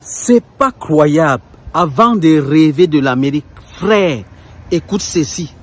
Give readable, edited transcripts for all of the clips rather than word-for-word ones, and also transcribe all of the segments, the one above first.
C'est pas croyable. Avant de rêver de l'Amérique, frère, écoute ceci.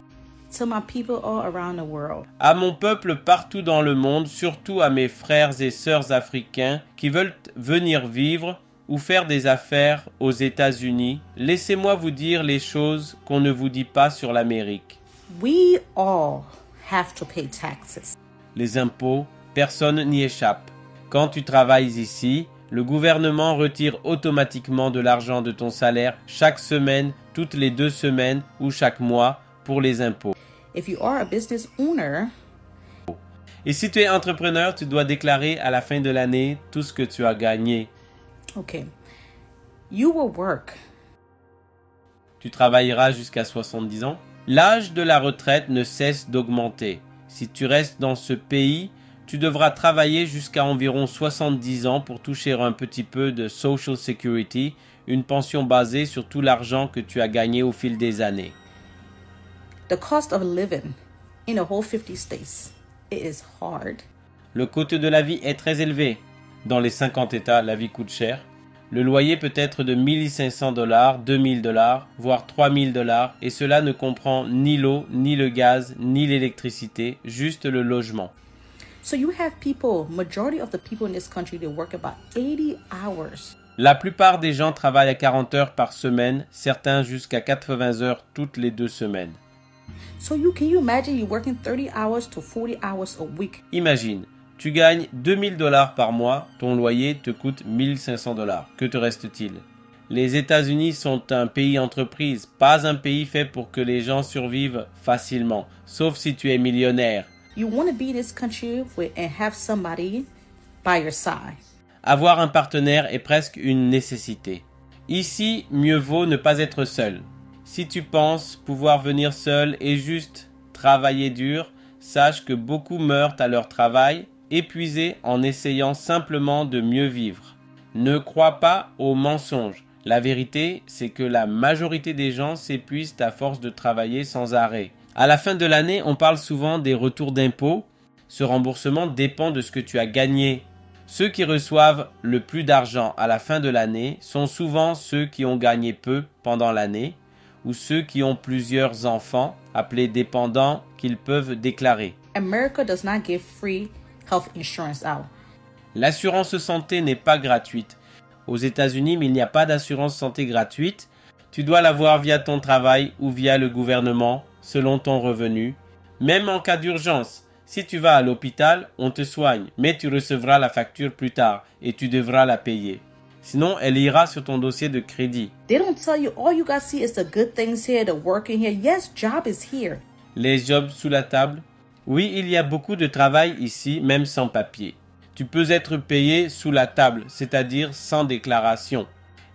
To my people all around the world, À mon peuple partout dans le monde, surtout à mes frères et sœurs africains qui veulent venir vivre ou faire des affaires aux États-Unis, laissez-moi vous dire les choses qu'on ne vous dit pas sur l'Amérique. we all have to pay taxes. Les impôts, personne n'y échappe. Quand tu travailles ici, le gouvernement retire automatiquement de l'argent de ton salaire chaque semaine, toutes les 2 semaines ou chaque mois pour les impôts. If you are a business owner, Et si tu es entrepreneur, tu dois déclarer à la fin de l'année tout ce que tu as gagné. okay, you will work. Tu travailleras jusqu'à 70 ans. L'âge de la retraite ne cesse d'augmenter. Si tu restes dans ce pays, tu devras travailler jusqu'à environ 70 ans pour toucher un petit peu de Social Security, une pension basée sur tout l'argent que tu as gagné au fil des années. The cost of living in the whole 50 states, it is hard. Le coût de la vie est très élevé. Dans les 50 États, la vie coûte cher. Le loyer peut être de 1500 $, 2000 $, voire 3000 $ et cela ne comprend ni l'eau, ni le gaz, ni l'électricité, juste le logement. So you have people, majority of the people in this country, they work about 80 hours. La plupart des gens travaillent à 40 heures par semaine, certains jusqu'à 80 heures toutes les 2 semaines. So can you imagine you working 30 hours to 40 hours a week? Imagine, tu gagnes 2000 $ par mois, ton loyer te coûte 1500 $. Que te reste-t-il? Les États-Unis sont un pays entreprise, pas un pays fait pour que les gens survivent facilement, sauf si tu es millionnaire. You want to be in this country and have somebody by your side. Avoir un partenaire est presque une nécessité. Ici, mieux vaut ne pas être seul. Si tu penses pouvoir venir seul et juste travailler dur, sache que beaucoup meurent à leur travail, épuisés en essayant simplement de mieux vivre. Ne crois pas aux mensonges. La vérité, c'est que la majorité des gens s'épuisent à force de travailler sans arrêt. À la fin de l'année, on parle souvent des retours d'impôts. Ce remboursement dépend de ce que tu as gagné. Ceux qui reçoivent le plus d'argent à la fin de l'année sont souvent ceux qui ont gagné peu pendant l'année ou ceux qui ont plusieurs enfants, appelés dépendants, qu'ils peuvent déclarer. America does not give free health insurance out. L'assurance santé n'est pas gratuite. Aux États-Unis, il n'y a pas d'assurance santé gratuite. Tu dois l'avoir via ton travail ou via le gouvernement, selon ton revenu. Même en cas d'urgence, si tu vas à l'hôpital, on te soigne, mais tu recevras la facture plus tard et tu devras la payer. Sinon, elle ira sur ton dossier de crédit. They don't tell you, all you guys see is the good things here, the working here. Yes, job is here. Les jobs sous la table? Oui, il y a beaucoup de travail ici, même sans papier. Tu peux être payé sous la table, c'est-à-dire sans déclaration.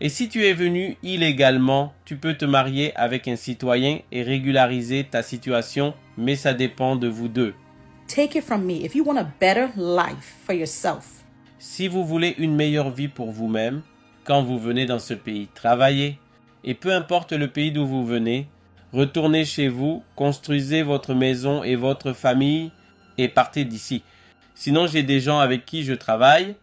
Et si tu es venu illégalement, tu peux te marier avec un citoyen et régulariser ta situation, mais ça dépend de vous deux. Take it from me. If you want a better life for yourself, Si vous voulez une meilleure vie pour vous-même, quand vous venez dans ce pays, travaillez. Et peu importe le pays d'où vous venez, retournez chez vous, construisez votre maison et votre famille et partez d'ici. Sinon, j'ai des gens avec qui je travaille,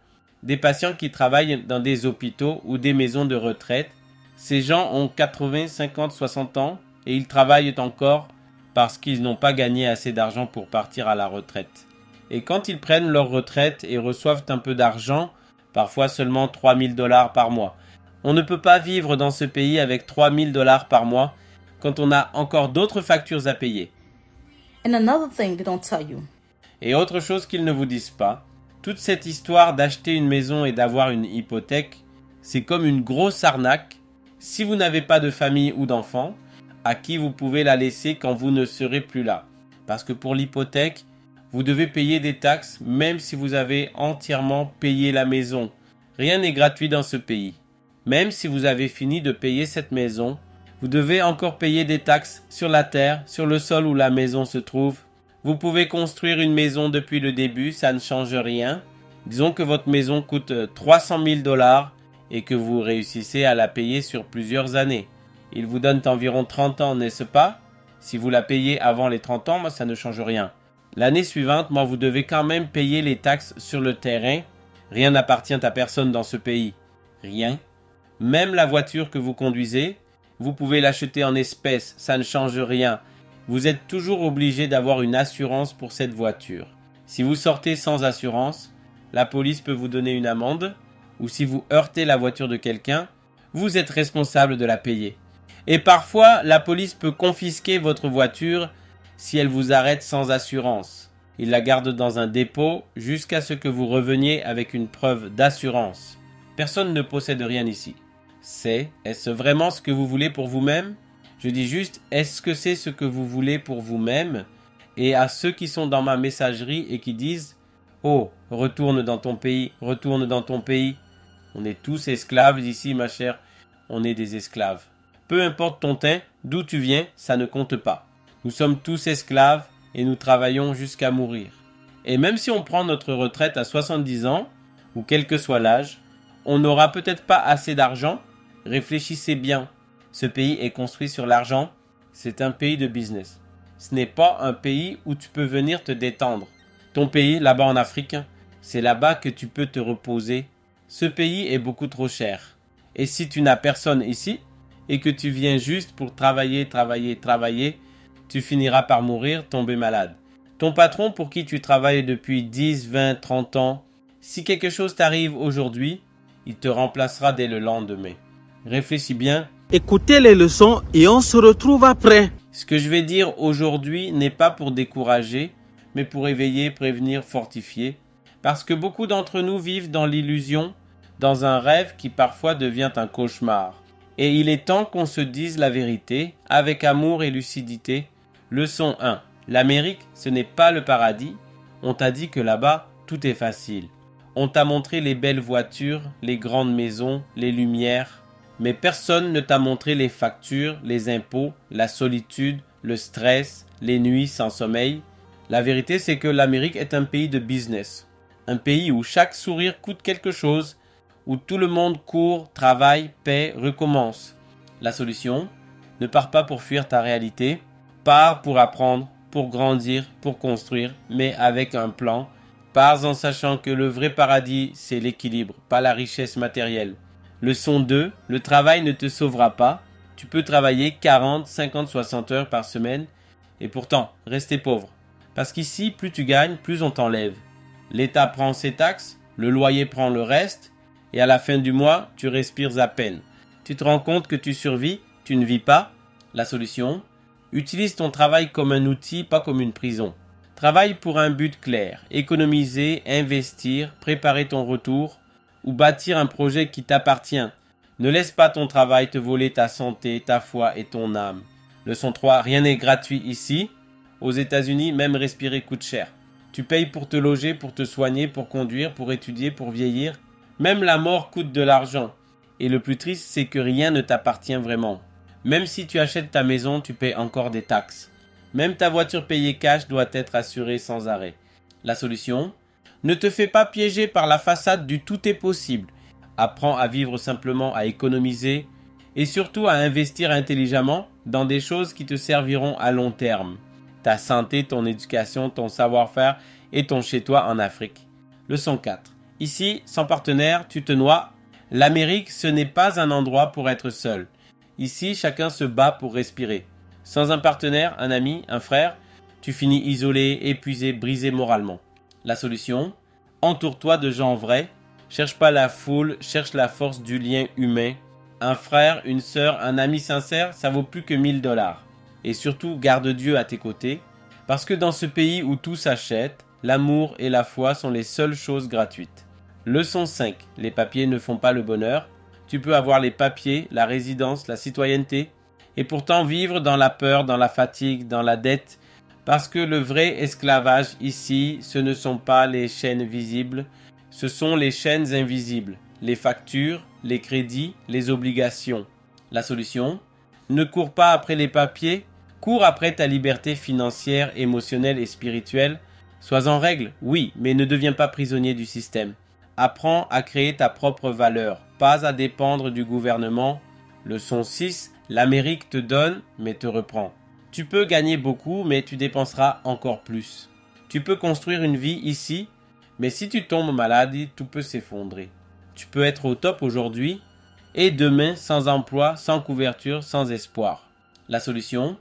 des patients qui travaillent dans des hôpitaux ou des maisons de retraite. Ces gens ont 80, 50, 60 ans et ils travaillent encore parce qu'ils n'ont pas gagné assez d'argent pour partir à la retraite. Et quand ils prennent leur retraite et reçoivent un peu d'argent, parfois seulement 3000 $ par mois. On ne peut pas vivre dans ce pays avec 3000 $ par mois quand on a encore d'autres factures à payer. and another thing they don't tell you, Et autre chose qu'ils ne vous disent pas, toute cette histoire d'acheter une maison et d'avoir une hypothèque, c'est comme une grosse arnaque. Si vous n'avez pas de famille ou d'enfants, à qui vous pouvez la laisser quand vous ne serez plus là. Parce que pour l'hypothèque, vous devez payer des taxes même si vous avez entièrement payé la maison. Rien n'est gratuit dans ce pays. Même si vous avez fini de payer cette maison, vous devez encore payer des taxes sur la terre, sur le sol où la maison se trouve. Vous pouvez construire une maison depuis le début, ça ne change rien. Disons que votre maison coûte 300 000 $ et que vous réussissez à la payer sur plusieurs années. Ils vous donnent environ 30 ans, n'est-ce pas? Si vous la payez avant les 30 ans, ça ne change rien. L'année suivante, vous devez quand même payer les taxes sur le terrain. Rien n'appartient à personne dans ce pays. Rien. Même la voiture que vous conduisez, vous pouvez l'acheter en espèces, ça ne change rien. Vous êtes toujours obligé d'avoir une assurance pour cette voiture. Si vous sortez sans assurance, la police peut vous donner une amende, ou si vous heurtez la voiture de quelqu'un, vous êtes responsable de la payer. Et parfois, la police peut confisquer votre voiture si elle vous arrête sans assurance. Ils la gardent dans un dépôt jusqu'à ce que vous reveniez avec une preuve d'assurance. Personne ne possède rien ici. Est-ce vraiment ce que vous voulez pour vous-même? Je dis juste, est-ce que c'est ce que vous voulez pour vous-même? Et à ceux qui sont dans ma messagerie et qui disent « Oh, retourne dans ton pays, retourne dans ton pays ». On est tous esclaves ici, ma chère. On est des esclaves. Peu importe ton teint, d'où tu viens, ça ne compte pas. Nous sommes tous esclaves et nous travaillons jusqu'à mourir. Et même si on prend notre retraite à 70 ans, ou quel que soit l'âge, on n'aura peut-être pas assez d'argent. Réfléchissez bien. Ce pays est construit sur l'argent. C'est un pays de business. Ce n'est pas un pays où tu peux venir te détendre. Ton pays, là-bas en Afrique, c'est là-bas que tu peux te reposer. Ce pays est beaucoup trop cher. Et si tu n'as personne ici, et que tu viens juste pour travailler, tu finiras par mourir, tomber malade. Ton patron pour qui tu travailles depuis 10, 20, 30 ans, si quelque chose t'arrive aujourd'hui, il te remplacera dès le lendemain. Réfléchis bien. Écoutez les leçons et on se retrouve après. Ce que je vais dire aujourd'hui n'est pas pour décourager, mais pour éveiller, prévenir, fortifier. Parce que beaucoup d'entre nous vivent dans l'illusion, dans un rêve qui parfois devient un cauchemar. Et il est temps qu'on se dise la vérité, avec amour et lucidité. Leçon 1. L'Amérique, ce n'est pas le paradis. On t'a dit que là-bas, tout est facile. On t'a montré les belles voitures, les grandes maisons, les lumières. Mais personne ne t'a montré les factures, les impôts, la solitude, le stress, les nuits sans sommeil. La vérité, c'est que l'Amérique est un pays de business. Un pays où chaque sourire coûte quelque chose, où tout le monde court, travaille, paie, recommence. La solution? Ne pars pas pour fuir ta réalité. Pars pour apprendre, pour grandir, pour construire, mais avec un plan. Pars en sachant que le vrai paradis, c'est l'équilibre, pas la richesse matérielle. Leçon 2, le travail ne te sauvera pas. Tu peux travailler 40, 50, 60 heures par semaine et pourtant rester pauvre. Parce qu'ici, plus tu gagnes, plus on t'enlève. L'État prend ses taxes, le loyer prend le reste et à la fin du mois, tu respires à peine. Tu te rends compte que tu survis, tu ne vis pas. La solution? Utilise ton travail comme un outil, pas comme une prison. Travaille pour un but clair, économiser, investir, préparer ton retour ou bâtir un projet qui t'appartient. Ne laisse pas ton travail te voler ta santé, ta foi et ton âme. Leçon 3, rien n'est gratuit ici. Aux États-Unis, même respirer coûte cher. Tu payes pour te loger, pour te soigner, pour conduire, pour étudier, pour vieillir. Même la mort coûte de l'argent. Et le plus triste, c'est que rien ne t'appartient vraiment. Même si tu achètes ta maison, tu payes encore des taxes. Même ta voiture payée cash doit être assurée sans arrêt. La solution? Ne te fais pas piéger par la façade du tout est possible. Apprends à vivre simplement, à économiser et surtout à investir intelligemment dans des choses qui te serviront à long terme. Ta santé, ton éducation, ton savoir-faire et ton chez-toi en Afrique. Leçon 4. Ici, sans partenaire, tu te noies. L'Amérique, ce n'est pas un endroit pour être seul. Ici, chacun se bat pour respirer. Sans un partenaire, un ami, un frère, tu finis isolé, épuisé, brisé moralement. La solution? Entoure-toi de gens vrais. Cherche pas la foule, cherche la force du lien humain. Un frère, une sœur, un ami sincère, ça vaut plus que 1000 $. Et surtout, garde Dieu à tes côtés. Parce que dans ce pays où tout s'achète, l'amour et la foi sont les seules choses gratuites. Leçon 5. Les papiers ne font pas le bonheur. Tu peux avoir les papiers, la résidence, la citoyenneté, et pourtant vivre dans la peur, dans la fatigue, dans la dette, parce que le vrai esclavage ici, ce ne sont pas les chaînes visibles, ce sont les chaînes invisibles, les factures, les crédits, les obligations. La solution? Ne cours pas après les papiers, cours après ta liberté financière, émotionnelle et spirituelle. Sois en règle, oui, mais ne deviens pas prisonnier du système. Apprends à créer ta propre valeur, pas à dépendre du gouvernement. Leçon 6. L'Amérique te donne, mais te reprend. Tu peux gagner beaucoup, mais tu dépenseras encore plus. Tu peux construire une vie ici, mais si tu tombes malade, tout peut s'effondrer. Tu peux être au top aujourd'hui, et demain sans emploi, sans couverture, sans espoir. La solution?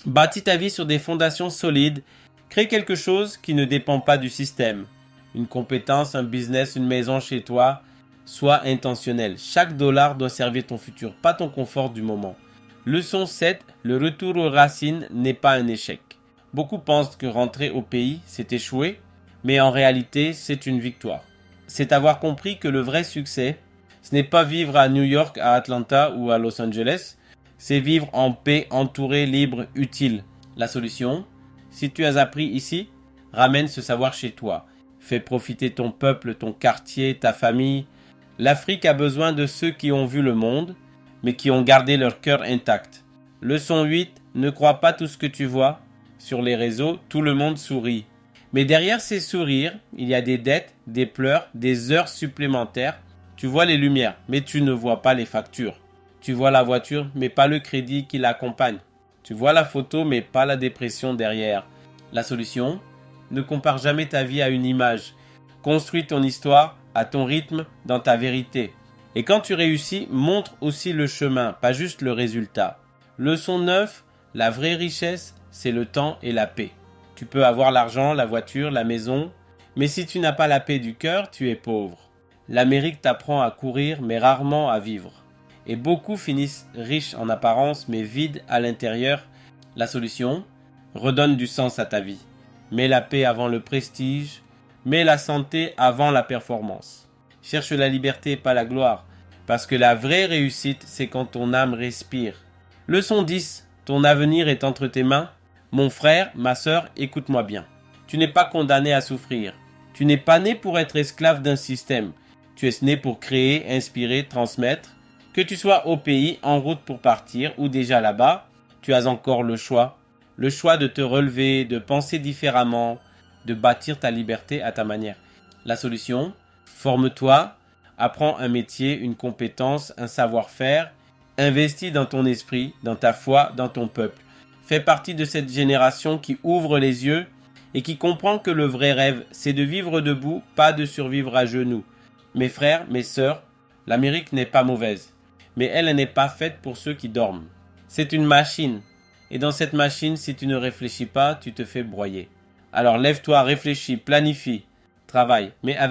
Bâtis ta vie sur des fondations solides. Crée quelque chose qui ne dépend pas du système. Une compétence, un business, une maison chez toi. Sois intentionnel. Chaque dollar doit servir ton futur, pas ton confort du moment. Leçon 7. Le retour aux racines n'est pas un échec. Beaucoup pensent que rentrer au pays, c'est échouer, mais en réalité, c'est une victoire. C'est avoir compris que le vrai succès, ce n'est pas vivre à New York, à Atlanta ou à Los Angeles, c'est vivre en paix, entouré, libre, utile. La solution? Si tu as appris ici, ramène ce savoir chez toi. Fais profiter ton peuple, ton quartier, ta famille. L'Afrique a besoin de ceux qui ont vu le monde, mais qui ont gardé leur cœur intact. Leçon 8. Ne crois pas tout ce que tu vois. Sur les réseaux, tout le monde sourit. Mais derrière ces sourires, il y a des dettes, des pleurs, des heures supplémentaires. Tu vois les lumières, mais tu ne vois pas les factures. Tu vois la voiture, mais pas le crédit qui l'accompagne. Tu vois la photo, mais pas la dépression derrière. La solution? Ne compare jamais ta vie à une image. Construis ton histoire à ton rythme, dans ta vérité. Et quand tu réussis, montre aussi le chemin, pas juste le résultat. Leçon 9. La vraie richesse, c'est le temps et la paix. Tu peux avoir l'argent, la voiture, la maison, mais si tu n'as pas la paix du cœur, tu es pauvre. L'Amérique t'apprend à courir, mais rarement à vivre. Et beaucoup finissent riches en apparence, mais vides à l'intérieur. La solution? Redonne du sens à ta vie. Mets la paix avant le prestige. Mets la santé avant la performance. Cherche la liberté, pas la gloire. Parce que la vraie réussite, c'est quand ton âme respire. Leçon 10. Ton avenir est entre tes mains. Mon frère, ma sœur, écoute-moi bien. Tu n'es pas condamné à souffrir. Tu n'es pas né pour être esclave d'un système. Tu es né pour créer, inspirer, transmettre. Que tu sois au pays, en route pour partir ou déjà là-bas, tu as encore le choix. Le choix de te relever, de penser différemment, de bâtir ta liberté à ta manière. La solution? Forme-toi, apprends un métier, une compétence, un savoir-faire. Investis dans ton esprit, dans ta foi, dans ton peuple. Fais partie de cette génération qui ouvre les yeux et qui comprend que le vrai rêve, c'est de vivre debout, pas de survivre à genoux. Mes frères, mes sœurs, l'Amérique n'est pas mauvaise, mais elle n'est pas faite pour ceux qui dorment. C'est une machine, et dans cette machine, si tu ne réfléchis pas, tu te fais broyer. Alors lève-toi, réfléchis, planifie, travaille, mais avec